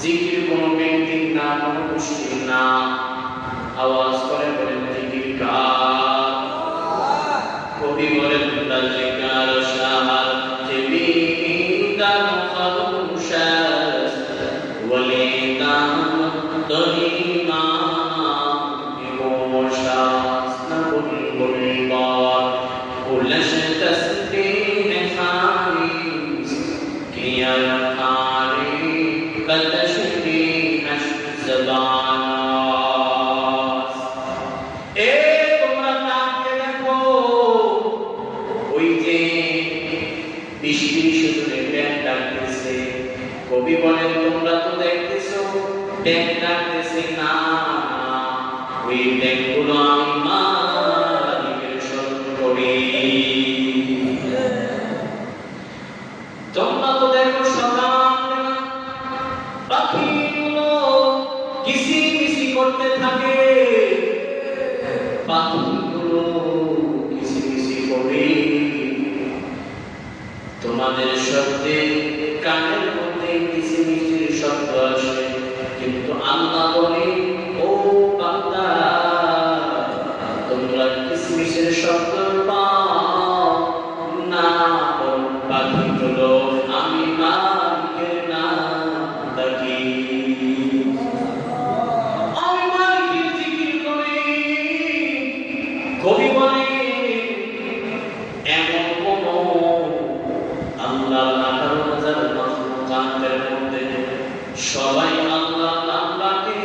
জিকির কোনো পেন্টিং না, কোনো মুশকিল না। আওয়াজ করে বলেন জিকির কার? কবি বলেন জিকার শাহ জিমিদান খামুশাস ওয়ালিদান দহিমা ইমোশাস নাবুল বুলবার উলশ তসবিহ খালিস কিয়া খালি কতশবিহ জবান। কবি বলেন তোমরা তো দেখতেছো ড্যাং ডাকতেছে না, ওই ড্যাংগুলো আমি মালিকের স্মরণ করি। তোমরা তো দেখো সকালবেলা পাখিগুলো কিচিমিচি করতে থাকে, পাখিগুলো কিচিমিচি করে তোমাদের শব্দে কানের মধ্যে কিচিমিচির শব্দ আসে, কিন্তু আল্লাহ বলে ও বান্দা তোমরা কিচিমিচির শব্দ পাও না, পাখিগুলো আমি মালিকের নাম ডাকি, আমি মালিকের জিকির করি। কবি বলে এমন কোন আল্লাহ সবাই আল্লাহ নাম ডাকে,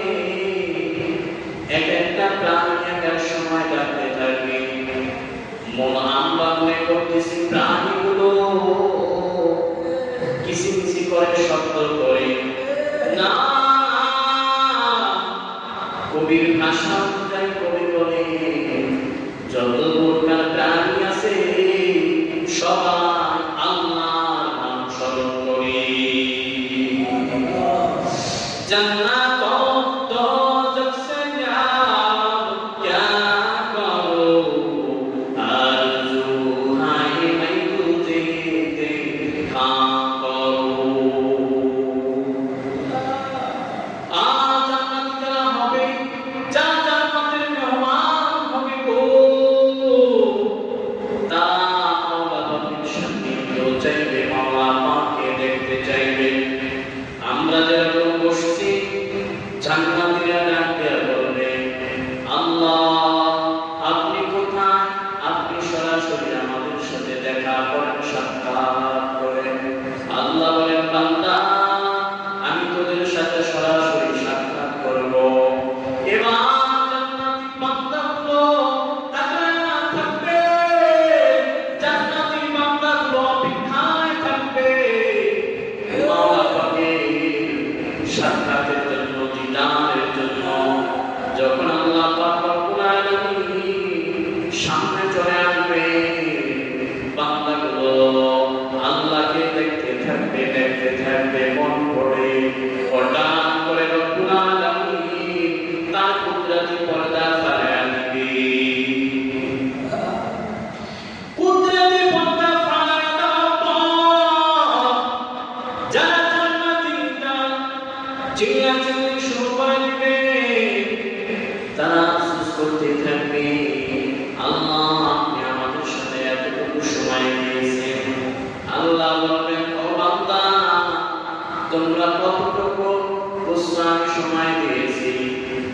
এক একটা প্রাণী এক এক সময় ডাকতে থাকে। মন আমরা মনে করতেছি প্রাণীগুলো কিচিমিচি করে শব্দ করে না, কবির ভাষা অনুযায়ী কবি বলে যত প্রকার প্রাণী আছে সবাই আল্লাহর নাম স্মরণ করে। जन्नत दोज़ख से यार क्या करो, आरज़ू है मैं तुझे देखा करो। आज जन्नत का होबे जा जन्नतेर मेहमान होबे गो, तारा मौला पाकेर सान्निध्य चाইবে, मौला पाकকে দেখতে চাইবে। আমরা যেরকম বসছি জান্নাতীরা ডাকতে বলবে আল্লাহ আপনি কোথায়, আপনি সরাসরি আমাদের সাথে দেখা করেন, সাক্ষাৎ করেন। আল্লাহ বলেন বান্দা আমি তোদের সাথে সরাসরি সাক্ষাৎ করব। এবার জান্নাতি বান্দাগুলো তাকায়া থাকবে, জান্নাতি বান্দাগুলো অপেক্ষায় থাকবে মাওলা পাকের সাক্ষাতের জন্য, দিদারের জন্য। যখন আল্লাহ পাক রব্বুল আলামিন সামনে চলে আসবে বান্দাগুলো আল্লাহকে দেখতে থাকবে, দেখতে থাকবে, মন পড়ে হঠাৎ করে রব্বুল আলামিন তার কুদরতি পর্দা ফালায়া দিবে। কুদরতি পর্দা ফালায়া দেওয়ার পর যারা জান্নাতীরা চিল্লাচিল্লি শুরু করে দিবে, তারা আফসোস করতে থাকবে আল্লাহ আপনি আমাদের সাথে এতটুকু সময় দিয়েছেন। আল্লাহ বলবেন ও বান্দা তোমরা কতটুকু আমি সময় দিয়েছি।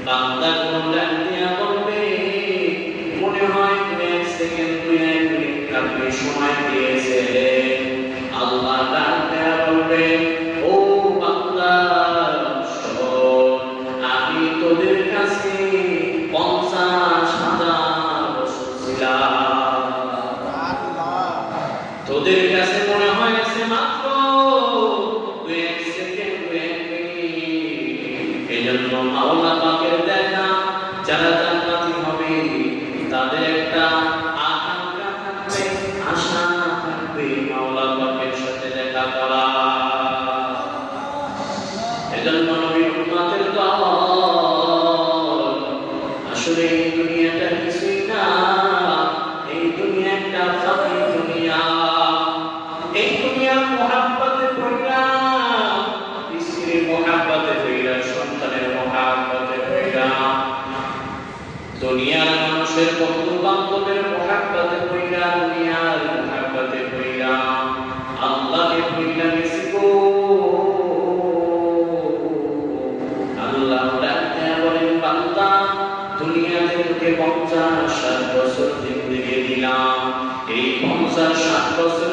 বান্দা কোন ডাক দিয়া বলবে মনে হয় 1 সেকেন্ড 2 মিনিট আপনি সময় দিয়েছে। আল্লাহ ডাক দিয়া বলবে ও বান্দা আমি তোদের কাছে 50,000 বছর ছিলাম, তোদের কাছে মনে হয়েছে মাত্র 1 সেকেন্ড 1 মিনিট। এজন্য মাওলা পাকের দেখা যারা জান্নাতি হবে তাদের একটা আকাঙ্ক্ষা থাকবে, আশা থাকবে মাওলা পাকের সাথে দেখা করা। এজন্য নবী উম্মতের দল আসলে এই দুনিয়াটা কিছুই না, এই দুনিয়া একটা ফাঁকি দুনিয়া। এই দুনিয়ার মুহাব্বতে পড়লাম, স্ত্রীর মুহাব্বতে মানুষের বন্ধু বান্ধবের মোহাব্বতে পইরা দুনিয়ার মোহাব্বতে পইরা আল্লাহকে পইরা গেছি গো। আল্লাহ ডাকতে বলেন বান্দা দুনিয়াতে তোকে 50-60 বছর জিন্দেগি দিলাম, এই 50-60 বছর